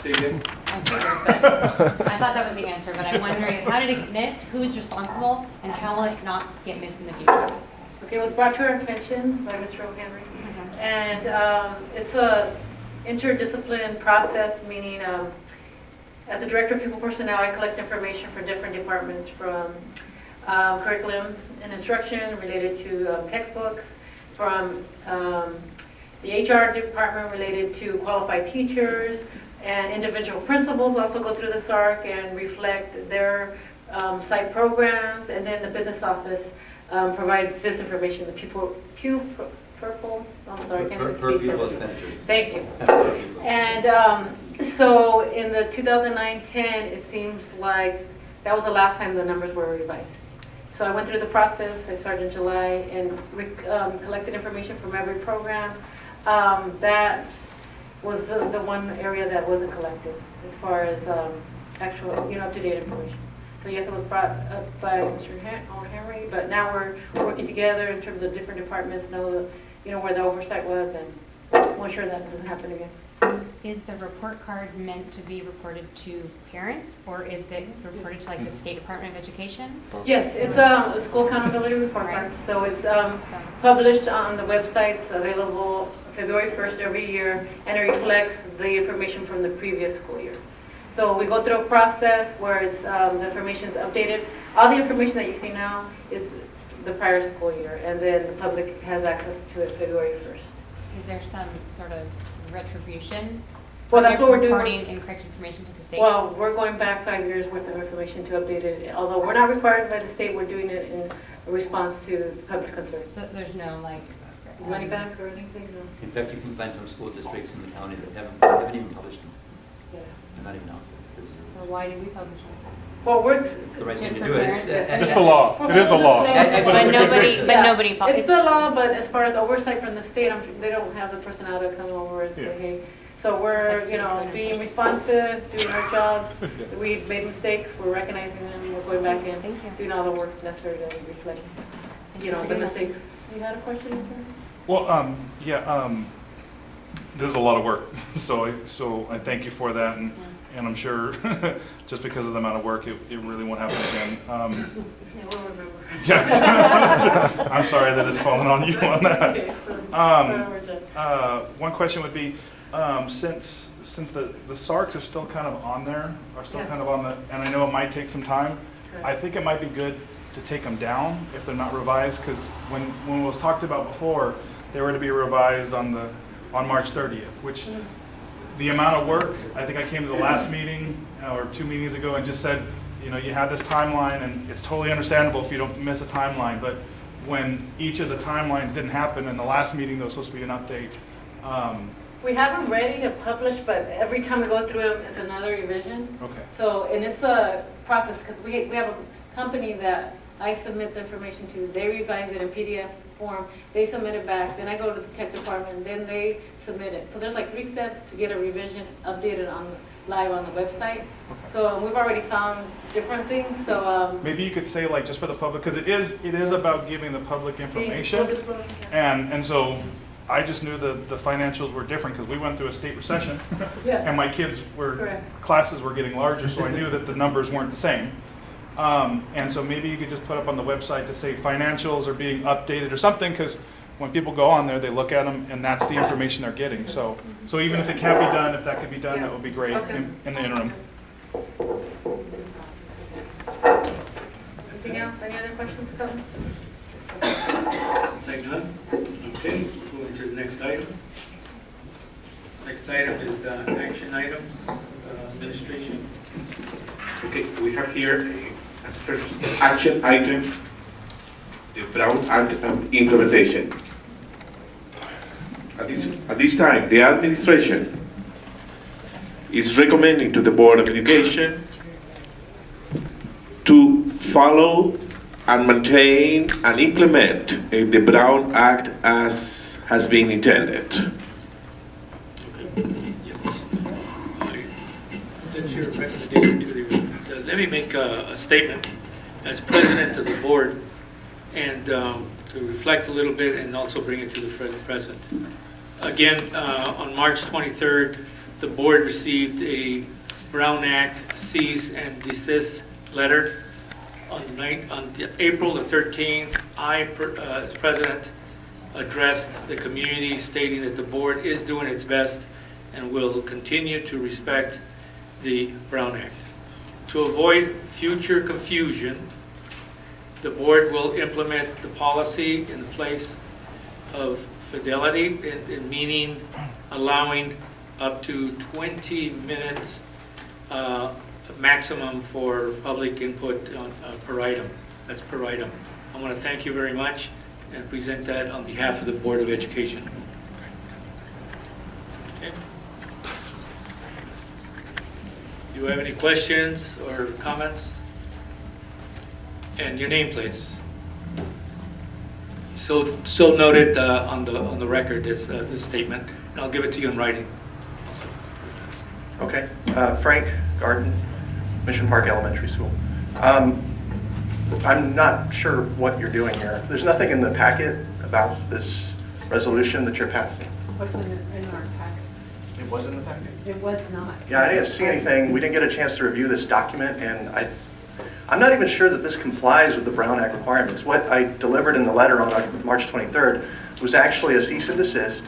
Say again? I figured, but I thought that was the answer, but I'm wondering, how did it get missed? Who's responsible? And how will it not get missed in the future? Okay, it was brought to our attention by Mr. O'Henry. And it's a interdiscipline process, meaning as the Director of People Personnel, I collect information for different departments from curriculum and instruction related to textbooks, from the HR department related to qualified teachers, and individual principals also go through the SARC and reflect their site programs, and then the business office provides this information, the purple, I'm sorry, I can't even Per speak. pupil expenditures. Thank you. And so in the 2009-10, it seems like that was the last time the numbers were revised. So I went through the process, I started in July, and collected information from every program. That was the one area that wasn't collected as far as actual, up-to-date information. So yes, it was brought up by Mr. Henry, but now we're working together in terms of different departments, know where the oversight was, and we'll ensure that doesn't happen again. Is the report card meant to be reported to parents, or is it reported to like the State Department of Education? Yes, it's a school accountability report card. So it's published on the websites, available February 1st every year, and it reflects the information from the previous school year. So we go through a process where it's the information is updated. All the information that you see now is the prior school year, and then the public has access to it February 1st. Is there some sort of retribution? Well, that's what we're doing. Reporting incorrect information to the state? Well, we're going back 5 years worth of information to update it. Although we're not required by the state, we're doing it in response to public concerns. So there's no like Money back or anything? No. In fact, you can find some school districts in the county that haven't even published them. Yeah. They're not even out there. So why do we publish them? Well, It's the right thing Just to for do. parents? It's the law. It is the law. But nobody follows. It's the law, but as far as oversight from the state, they don't have the personnel to come over and say, Yeah. hey. So we're, It's like being responsive, doing our jobs. We've made mistakes, we're recognizing them, we're going back in, Thank you. doing all the work necessary to reflect, the mistakes. You had a question, sir? Well, this is a lot of work, so I thank you for that, and I'm sure just because of the amount of work, it really won't happen again. Yeah, we'll remember. Yeah, I'm sorry that it's fallen on you on that. Okay, so, One question would be, since the SARCs are still kind of on there, Yes. kind of on the, and I know it might take some time, Correct. I think it might be good to take them down if they're not revised, because when it was talked about before, they were to be revised on March 30th, which the amount of work, I think I came to the last meeting or 2 meetings ago and just said, you have this timeline, and it's totally understandable if you don't miss a timeline, but when each of the timelines didn't happen in the last meeting, there was supposed to be an update. we have them ready to publish, but every time we go through them, it's another revision. Okay. So, and it's a process, because we have a company that I submit the information to, they revise it in PDF form, they submit it back, then I go to the tech department, then they submit it. So there's like 3 steps to get a revision updated live on the website. So we've already found different things, so. Maybe you could say, like, just for the public, because it is about giving the public information. And so I just knew the financials were different because we went through a state recession. Yeah. And my kids Correct. classes were getting larger, so I knew that the numbers weren't the same. And so maybe you could just put up on the website to say financials are being updated or something, because when people go on there, they look at them and that's the information they're getting. So even if it can't be done, if that could be done, that would be great Okay. in the interim. Anything else? Any other questions? Thank you. Okay, moving to the next item. Next item is action items, administration. Okay, we have here as a first action item, the Brown Act implementation. At this time, the administration is recommending to the Board of Education to follow and maintain and implement the Brown Act as has been intended. That's your recommendation to the, let me make a statement as president of the board, and to reflect a little bit and also bring it to the present. Again, on March 23rd, the board received a Brown Act cease and desist letter on April the 13th. I, as president, addressed the community stating that the board is doing its best and will continue to respect the Brown Act. To avoid future confusion, the board will implement the policy in place of fidelity, meaning allowing up to 20 minutes maximum for public input per item. That's per item. I want to thank you very much and present that on behalf of the Board of Education. Okay. Do you have any questions or comments? And your name, please. So noted on the record, this statement, and I'll give it to you in writing. Okay. Frank Garden, Mission Park Elementary School. I'm not sure what you're doing here. There's nothing in the packet about this resolution that you're passing. Wasn't in our packets. It was in the packet? It was not. Yeah, I didn't see anything. We didn't get a chance to review this document, and I'm not even sure that this complies with the Brown Act requirements. What I delivered in the letter on March 23rd was actually a cease and desist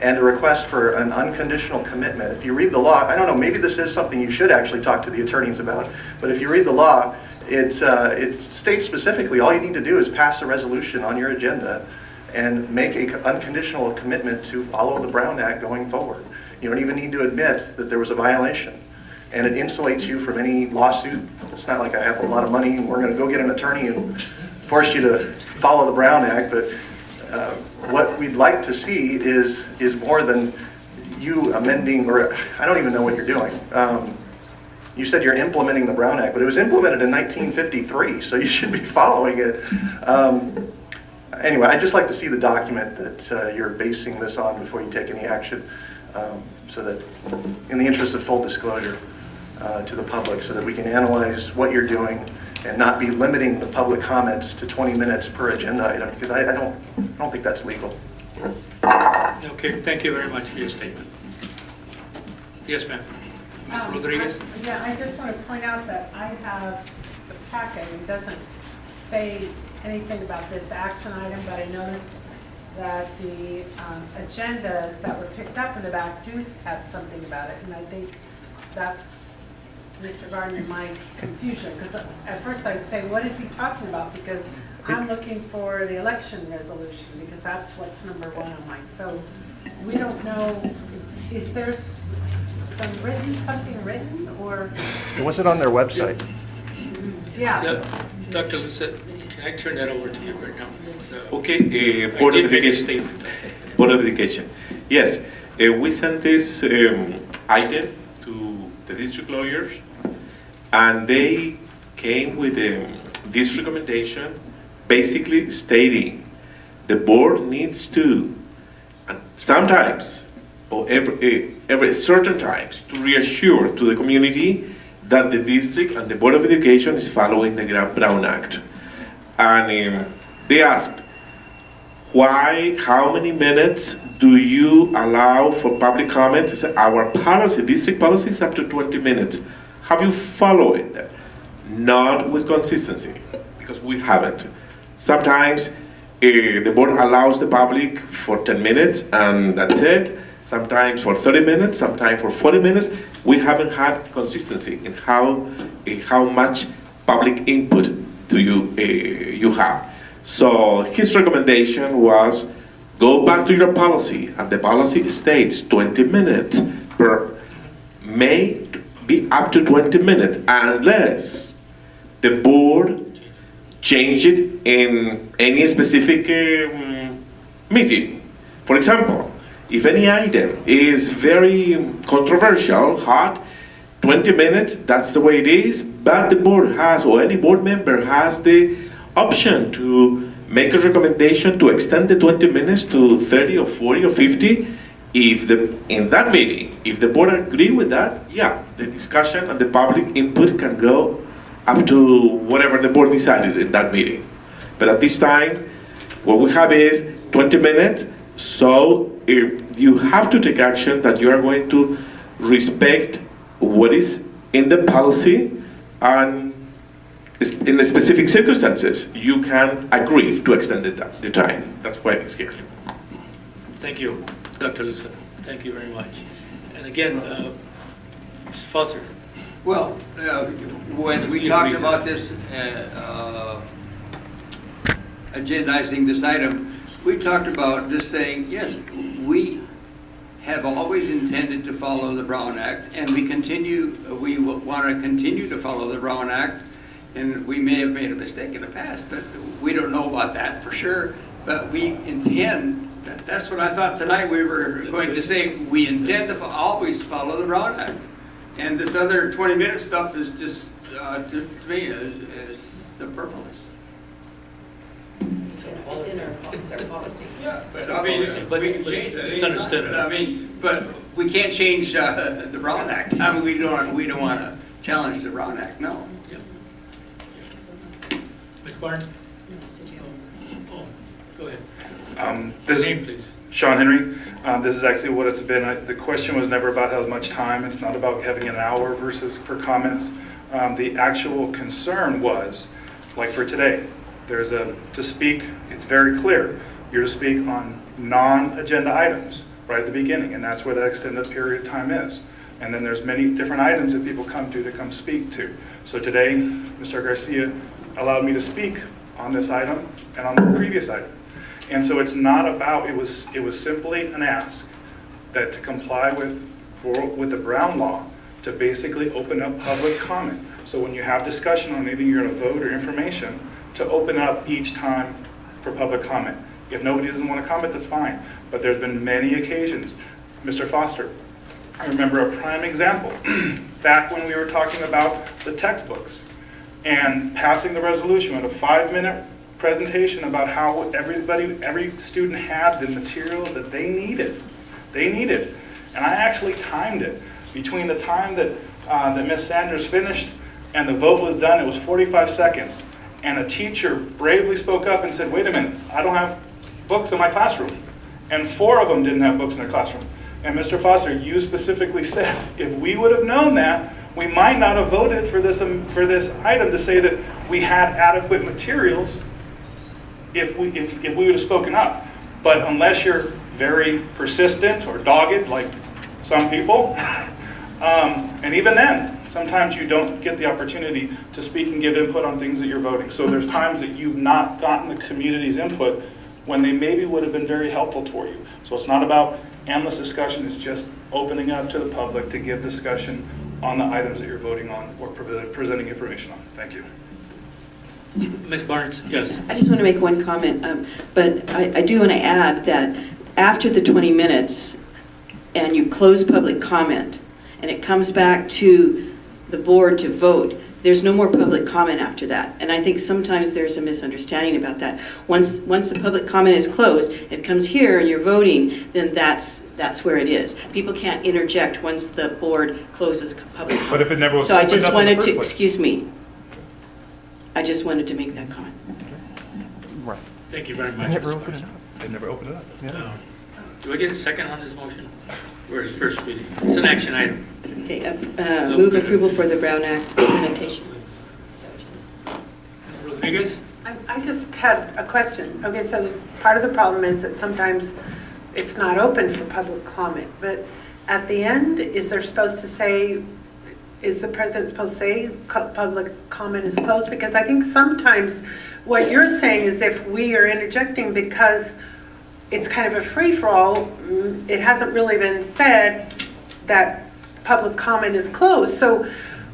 and a request for an unconditional commitment. If you read the law, I don't know, maybe this is something you should actually talk to the attorneys about, but if you read the law, it states specifically all you need to do is pass a resolution on your agenda and make an unconditional commitment to follow the Brown Act going forward. You don't even need to admit that there was a violation. And it insulates you from any lawsuit. It's not like I have a lot of money and we're going to go get an attorney and force you to follow the Brown Act, but what we'd like to see is more than you amending, or I don't even know what you're doing. You said you're implementing the Brown Act, but it was implemented in 1953, so you should be following it. Anyway, I'd just like to see the document that you're basing this on before you take any action, so that, in the interest of full disclosure to the public, so that we can analyze what you're doing and not be limiting the public comments to 20 minutes per agenda item, because I don't think that's legal. Okay, thank you very much for your statement. Yes, ma'am. Ms. Rodriguez? Yeah, I just want to point out that I have the packet. It doesn't say anything about this action item, but I noticed that the agendas that were picked up in the back do have something about it, and I think that's Mr. Gardner, my confusion, because at first I'd say, what is he talking about? Because I'm looking for the election resolution, because that's what's number one on mine. So we don't know, is there something written, or? It wasn't on their website. Yeah. Dr. Lucet, can I turn that over to you right now? Okay, I Board of did make a Education. statement. Board of Education. Yes, we sent this item to the district lawyers, and they came with this recommendation, basically stating the board needs to, and sometimes, or every certain times, to reassure to the community that the district and the Board of Education is following the Brown Act. And they asked, why, how many minutes do you allow for public comments? I said, our policy, district policy is up to 20 minutes. Have you followed it? Not with consistency, because we haven't. Sometimes the board allows the public for 10 minutes and that's it. Sometimes for 30 minutes, sometimes for 40 minutes. We haven't had consistency in how much public input do you have. So his recommendation was, go back to your policy, and the policy states 20 minutes may be up to 20 minutes, unless the board change it in any specific meeting. For example, if any item is very controversial, hot, 20 minutes, that's the way it is, but the board has, or any board member has the option to make a recommendation to extend the 20 minutes to 30 or 40 or 50. In that meeting, if the board agree with that, yeah, the discussion and the public input can go up to whatever the board decided in that meeting. But at this time, what we have is 20 minutes, so if you have to take action that you are going to respect what is in the policy, and in the specific circumstances, you can agree to extend the time. That's why it's here. Thank you, Dr. Lucia. Thank you very much. And again, Mr. Foster. Well, when we talked about this, agendizing this item, we talked about just saying, yes, we have always intended to follow the Brown Act, and we want to continue to follow the Brown Act, and we may have made a mistake in the past, but we don't know about that for sure, but we intend, that's what I thought tonight we were going to say, we intend to always follow the Brown Act. And this other 20-minute stuff is just, to me, is superfluous. It's in our policy. Yeah, but I mean, But we can change that. it's understood. But I mean, but we can't change the Brown Act. I mean, we don't want to challenge the Brown Act, no. Ms. Barnes? Oh, go ahead. This Name, is please. Sean Henry. This is actually what it's been. The question was never about how much time. It's not about having an hour versus for comments. The actual concern was, like for today, to speak, it's very clear. You're to speak on non-agenda items right at the beginning, and that's where that extended period of time is. And then there's many different items that people come to speak to. So today, Mr. Garcia allowed me to speak on this item and on the previous item. And so it's not about, it was simply an ask that to comply with the Brown law to basically open up public comment. So when you have discussion on anything you're going to vote or information, to open up each time for public comment. If nobody doesn't want to comment, that's fine. But there's been many occasions. Mr. Foster, I remember a prime example. Back when we were talking about the textbooks and passing the resolution with a 5-minute presentation about how every student had the materials that they needed. And I actually timed it. Between the time that Ms. Sanders finished and the vote was done, it was 45 seconds. And a teacher bravely spoke up and said, wait a minute, I don't have books in my classroom. And 4 of them didn't have books in their classroom. And Mr. Foster, you specifically said, if we would have known that, we might not have voted for this item to say that we had adequate materials if we would have spoken up. But unless you're very persistent or dogged, like some people, and even then, sometimes you don't get the opportunity to speak and give input on things that you're voting. So there's times that you've not gotten the community's input when they maybe would have been very helpful for you. So it's not about endless discussion, it's just opening up to the public to give discussion on the items that you're voting on or presenting information on. Thank you. Ms. Barnes, yes. I just want to make one comment, but I do want to add that after the 20 minutes and you close public comment and it comes back to the board to vote, there's no more public comment after that. And I think sometimes there's a misunderstanding about that. Once the public comment is closed, it comes here and you're voting, then that's where it is. People can't interject once the board closes public comment. But if it never was So I opened just up in the wanted first to, place. excuse me, I just wanted to make that comment. Right. Thank you very much. They never Ms. opened Barnes. it up. They never opened it up. Yeah. Do I get a second on this motion? Or is first reading? It's an action item. Okay, move approval for the Brown Act implementation. Ms. Rodriguez? I just had a question. Okay, so part of the problem is that sometimes it's not open for public comment, but at the end, is there supposed to say, is the president supposed to say public comment is closed? Because I think sometimes what you're saying is if we are interjecting because it's kind of a free-for-all, it hasn't really been said that public comment is closed. So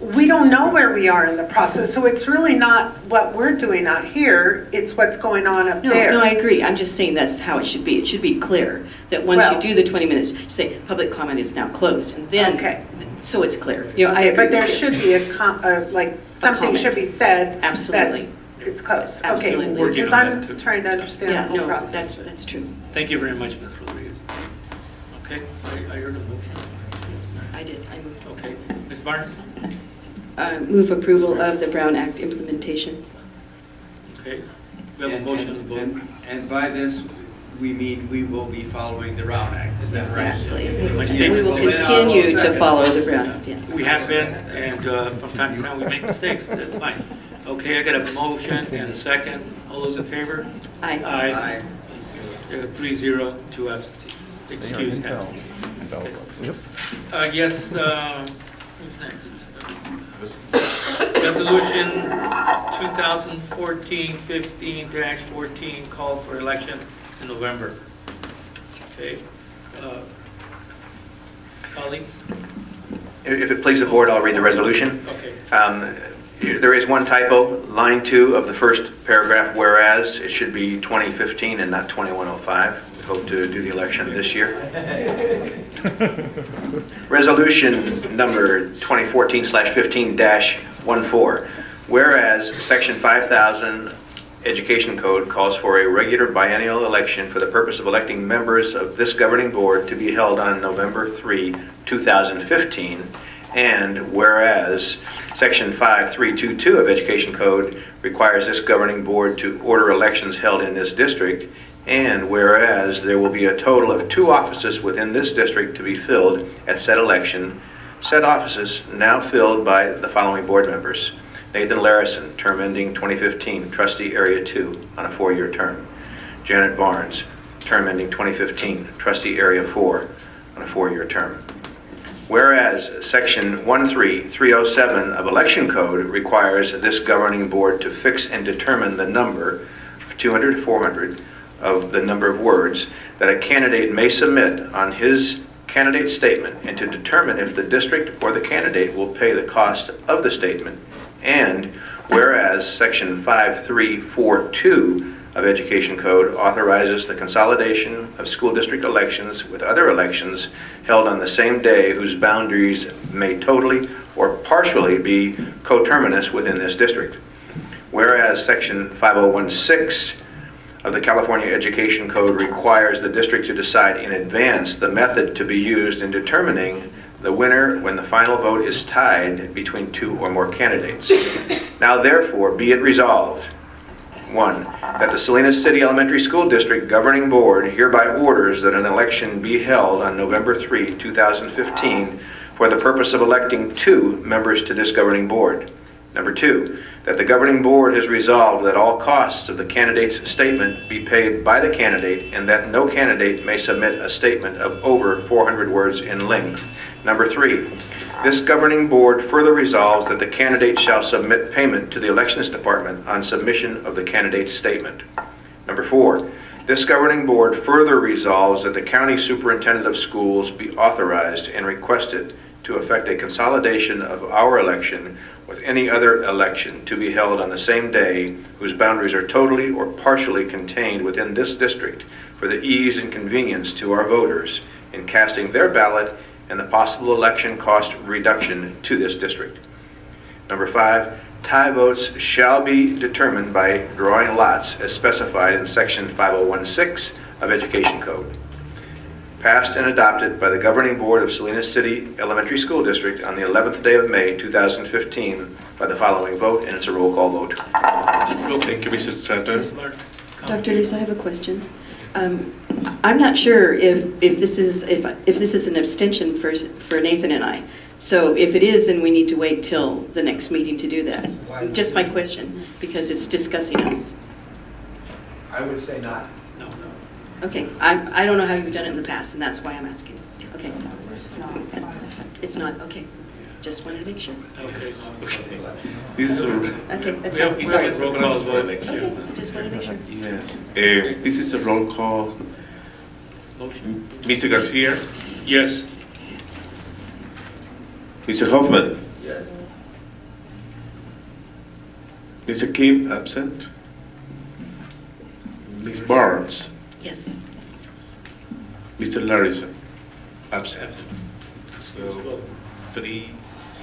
we don't know where we are in the process. So it's really not what we're doing out here, it's what's going on up there. No, I agree. I'm just saying that's how it should be. It should be clear that once Well- you do the 20 minutes, you say public comment is now closed, and then, Okay. so it's clear. You know, I Okay, agree but there with you. should be like, something comment. should be said. that Absolutely. It's closed. Absolutely. Okay, Working because on I'm that, too. trying to understand Yeah, the whole no, process. that's true. Thank you very much, Ms. Rodriguez. Okay, I heard a motion. I moved. Okay, Ms. Barnes? Move approval of the Brown Act implementation. Okay, we have a motion to vote. And by this, we mean we will be following the Brown Act, is that right? Exactly. My We statement- will continue to follow the Brown Act, yes. We have been, and from time to time we make mistakes, but that's fine. Okay, I got a motion and a second. All those in favor? Aye. Aye. 3-0, 2 absences. Excuse absences. Yes, who's next? Resolution 2014-15-14 call for election in November. Okay. Colleagues? If it pleases the board, I'll read the resolution. Okay. There is one typo, line 2 of the first paragraph, whereas it should be 2015 and not 2105. We hope to do the election this year. Resolution number 2014/15-14. Whereas Section 5000 Education Code calls for a regular biennial election for the purpose of electing members of this governing board to be held on November 3, 2015, and whereas Section 5322 of Education Code requires this governing board to order elections held in this district, and whereas there will be a total of 2 offices within this district to be filled at said election, said offices now filled by the following board members: Nathan Larison, term ending 2015, Trustee Area 2 on a 4-year term. Janet Barnes, term ending 2015, Trustee Area 4 on a 4-year term. Whereas Section 13307 of Election Code requires this governing board to fix and determine the number, 200 to 400, of the number of words that a candidate may submit on his candidate statement, and to determine if the district or the candidate will pay the cost of the statement. And whereas Section 5342 of Education Code authorizes the consolidation of school district elections with other elections held on the same day whose boundaries may totally or partially be coterminous within this district. Whereas Section 5016 of the California Education Code requires the district to decide in advance the method to be used in determining the winner when the final vote is tied between 2 or more candidates. Now therefore be it resolved, 1, that the Salinas City Elementary School District Governing Board hereby orders that an election be held on November 3, 2015 for the purpose of electing 2 members to this governing board. Number 2, that the governing board has resolved that all costs of the candidate's statement be paid by the candidate, and that no candidate may submit a statement of over 400 words in length. Number 3, this governing board further resolves that the candidate shall submit payment to the elections department on submission of the candidate's statement. Number 4, this governing board further resolves that the county superintendent of schools be authorized and requested to effect a consolidation of our election with any other election to be held on the same day whose boundaries are totally or partially contained within this district for the ease and convenience to our voters in casting their ballot and the possible election cost reduction to this district. Number 5, tie votes shall be determined by drawing lots as specified in Section 5016 of Education Code. Passed and adopted by the Governing Board of Salinas City Elementary School District on the 11th day of May 2015 by the following vote, and it's a roll call vote. Thank you, Mr. Stratton. Ms. Martin, comment? Dr. Lisa, I have a question. I'm not sure if this is an abstention for Nathan and I. So if it is, then we need to wait till the next meeting to do that. Just my question, because it's discussing us. I would say not. No. Okay, I don't know how you've done it in the past, and that's why I'm asking. Okay. It's not, okay. Just wanted to make sure. Okay. This is a, Okay, that's We have fine. a roll call vote. Okay, just wanted to make sure. yes. This is a roll call. Motion? Mr. Garcia, Yes. Mr. Hoffman, Yes. Mr. Kim, absent. Ms. Barnes, Yes. Mr. Larison, absent. So 3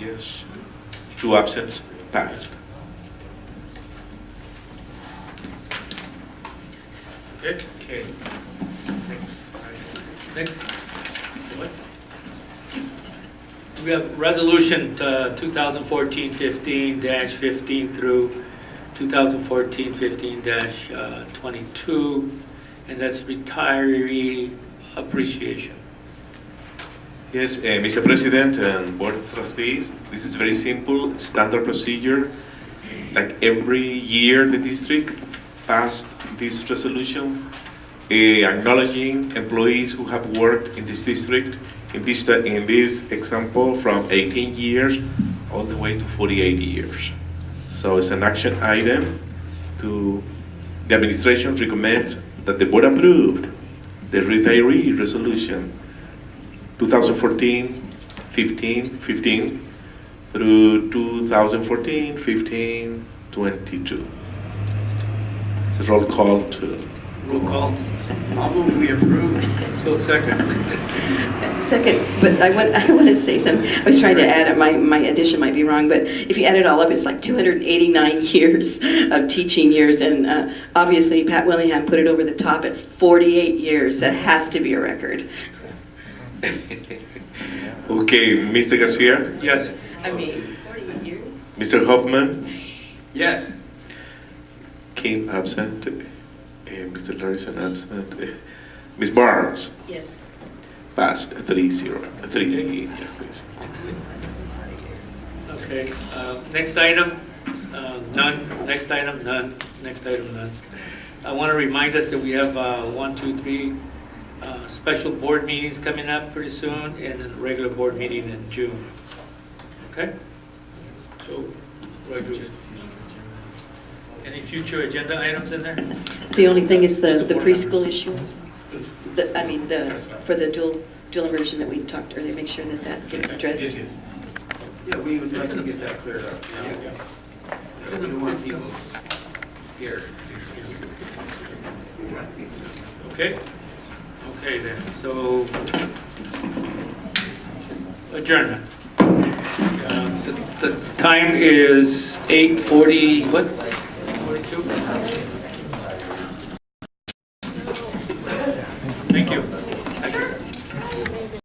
yes, 2 absent, passed. Okay. Okay. Next. What? We have resolution 2014-15-15 through 2014-15-22. and that's retiree appreciation. Yes, Mr. President and Board of Trustees, this is very simple, standard procedure. Like every year, the district passed this resolution acknowledging employees who have worked in this district, in this example, from 18 years all the way to 48 years. So it's an action item to, the administration recommends that the board approved the retiree resolution 2014-15 through 2014-15, 22. It's a roll call to. Roll call. I'll move we approve. So second. Second, but I want to say something. I was trying to add it, my addition might be wrong, but if you add it all up, it's like 289 years of teaching years, and obviously Pat Willingham put it over the top at 48 years. That has to be a record. Okay, Mr. Garcia, Yes. I mean, 48 years? Mr. Hoffman, Yes. Kim absent, Mr. Larison absent, Ms. Barnes, Yes. passed 3-0, 3. Okay, next item, none. Next item, none. Next item, none. I want to remind us that we have 1, 2, 3 special board meetings coming up pretty soon, and a regular board meeting in June. Okay? So, any future agenda items in there? The only thing is the preschool issue. For the dual immersion that we talked earlier, make sure that that gets addressed. Yeah, we would like to get that cleared up. We want people here. Okay? Okay then, so adjournment. The time is 8:40, what? 42? Thank you.